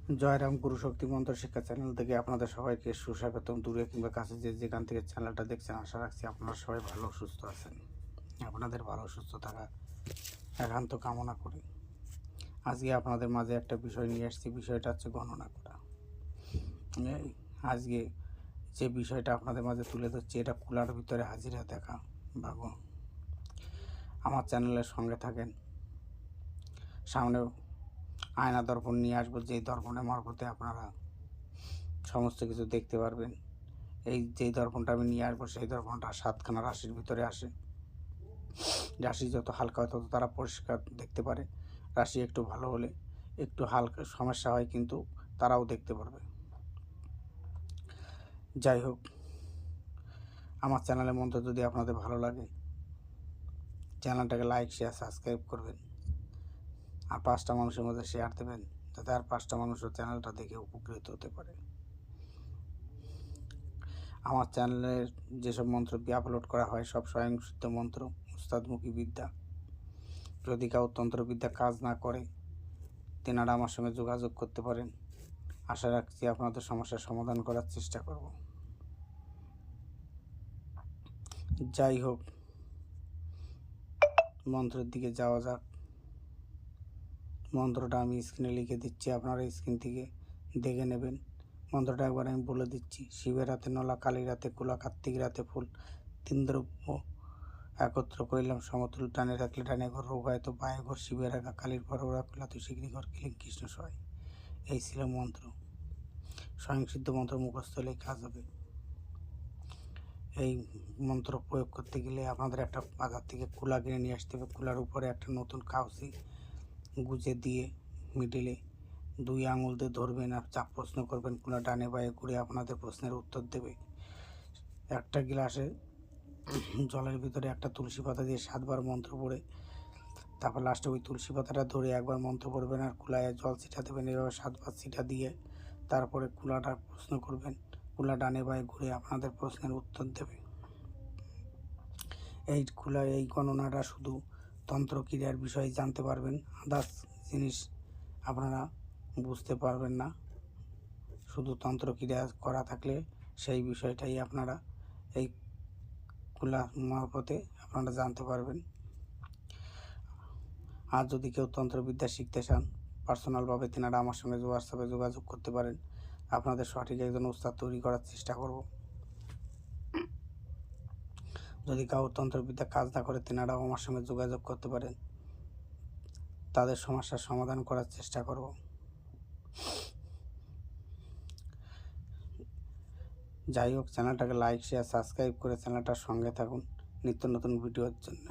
জয়রাম গুরুশক্তি মন্ত্র শিক্ষা চ্যানেল থেকে আপনাদের সবাইকে সুস্বাগতম। দূরে কিংবা কাছে যেখান থেকে চ্যানেলটা দেখছেন, আশা রাখছি আপনারা সবাই ভালো সুস্থ আছেন। আপনাদের ভালো সুস্থ থাকা একান্ত কামনা করি। আজকে আপনাদের মাঝে একটা বিষয় নিয়ে আসছি। বিষয়টা হচ্ছে গণনা করা। আজকে যে বিষয়টা আপনাদের মাঝে তুলে ধরছি, এটা কুলার ভিতরে হাজিরা দেখা বা আমার চ্যানেলের সঙ্গে থাকেন। সামনে আয়না দর্পণ নিয়ে আসবো, যেই দর্পণের মারফতে আপনারা সমস্ত কিছু দেখতে পারবেন। এই যেই দর্পণটা আমি নিয়ে আসবো, সেই দর্পণটা 7খানা রাশির ভিতরে আসে। রাশি যত হালকা হয় তত তারা পরিষ্কার দেখতে পারে। রাশি একটু ভালো হলে একটু হালকা সমস্যা হয়, কিন্তু তারাও দেখতে পারবে। যাই হোক, আমার চ্যানেলের মন্ত্র যদি আপনাদের ভালো লাগে, চ্যানেলটাকে লাইক, শেয়ার, সাবস্ক্রাইব করবেন। আর 5টা মানুষের মধ্যে শেয়ার দেবেন, যাতে আর 5টা মানুষও চ্যানেলটা দেখে উপকৃত হতে পারে। আমার চ্যানেলের যেসব মন্ত্র আপলোড করা হয়, সব স্বয়ংসিদ্ধ মন্ত্র, উস্তাদমুখী বিদ্যা। যদি কেউ তন্ত্রবিদ্যা কাজ না করে, তেনারা আমার সঙ্গে যোগাযোগ করতে পারেন। আশা রাখছি আপনাদের সমস্যার সমাধান করার চেষ্টা করব। যাই হোক, মন্ত্রের দিকে যাওয়া যাক। মন্ত্রটা আমি স্ক্রিনে লিখে দিচ্ছি, আপনারা স্ক্রিন থেকে দেখে নেবেন। মন্ত্রটা একবার আমি বলে দিচ্ছি। শিবের হাতে নলা, কালীর হাতে কুলা, কার্তিক রাতে ফুল, 3 দ্রব্য একত্র করিলাম সমতুল, টানে রাখলে টানে ঘর, রোগ হয় তো পায়ে ঘর, শিবের একা কালীর পর ওরা কুলা তুই শিগগিরি ঘর, কিলিং কৃষ্ণ সহায়। এই ছিল মন্ত্র। স্বয়ংসিদ্ধ মন্ত্র মুখস্থ হলেই কাজ হবে। এই মন্ত্র প্রয়োগ করতে গেলে আপনাদের একটা বাজার থেকে কুলা কিনে নিয়ে আসতে হবে। কুলার উপরে একটা নতুন কাউসি গুজে দিয়ে মিডিলে 2 আঙুল দিয়ে ধরবেন আর চাপ প্রশ্ন করবেন। কুলা ডানে বায়ে ঘুরে আপনাদের প্রশ্নের উত্তর দেবে। একটা গ্লাসে জলের ভিতরে একটা তুলসী পাতা দিয়ে 7বার মন্ত্র পড়ে, তারপর লাস্টে ওই তুলসী পাতাটা ধরে একবার মন্ত্র পড়বেন আর কুলায় জল ছিটা দেবেন। এভাবে 7বার ছিটা দিয়ে তারপরে কুলাটা প্রশ্ন করবেন। কুলা ডানে বায়ে ঘুরে আপনাদের প্রশ্নের উত্তর দেবে। এই কুলা এই গণনাটা শুধু তন্ত্রক্রিয়ার বিষয়ে জানতে পারবেন, আদার্স জিনিস আপনারা বুঝতে পারবেন না। শুধু তন্ত্রক্রিয়া করা থাকলে সেই বিষয়টাই আপনারা এই কুলা মারফতে আপনারা জানতে পারবেন। আর যদি কেউ তন্ত্রবিদ্যা শিখতে চান, পার্সোনালভাবে তেনারা আমার সঙ্গে হোয়াটসঅ্যাপে যোগাযোগ করতে পারেন। আপনাদের সঠিক একজন উস্তাদ তৈরি করার চেষ্টা করব। যদি কারোর তন্ত্রবিদ্যা কাজ না করে, তেনারাও আমার সঙ্গে যোগাযোগ করতে পারেন। তাদের সমস্যার সমাধান করার চেষ্টা করব। যাই হোক, চ্যানেলটাকে লাইক, শেয়ার, সাবস্ক্রাইব করে চ্যানেলটার সঙ্গে থাকুন নিত্য নতুন ভিডিওর জন্য।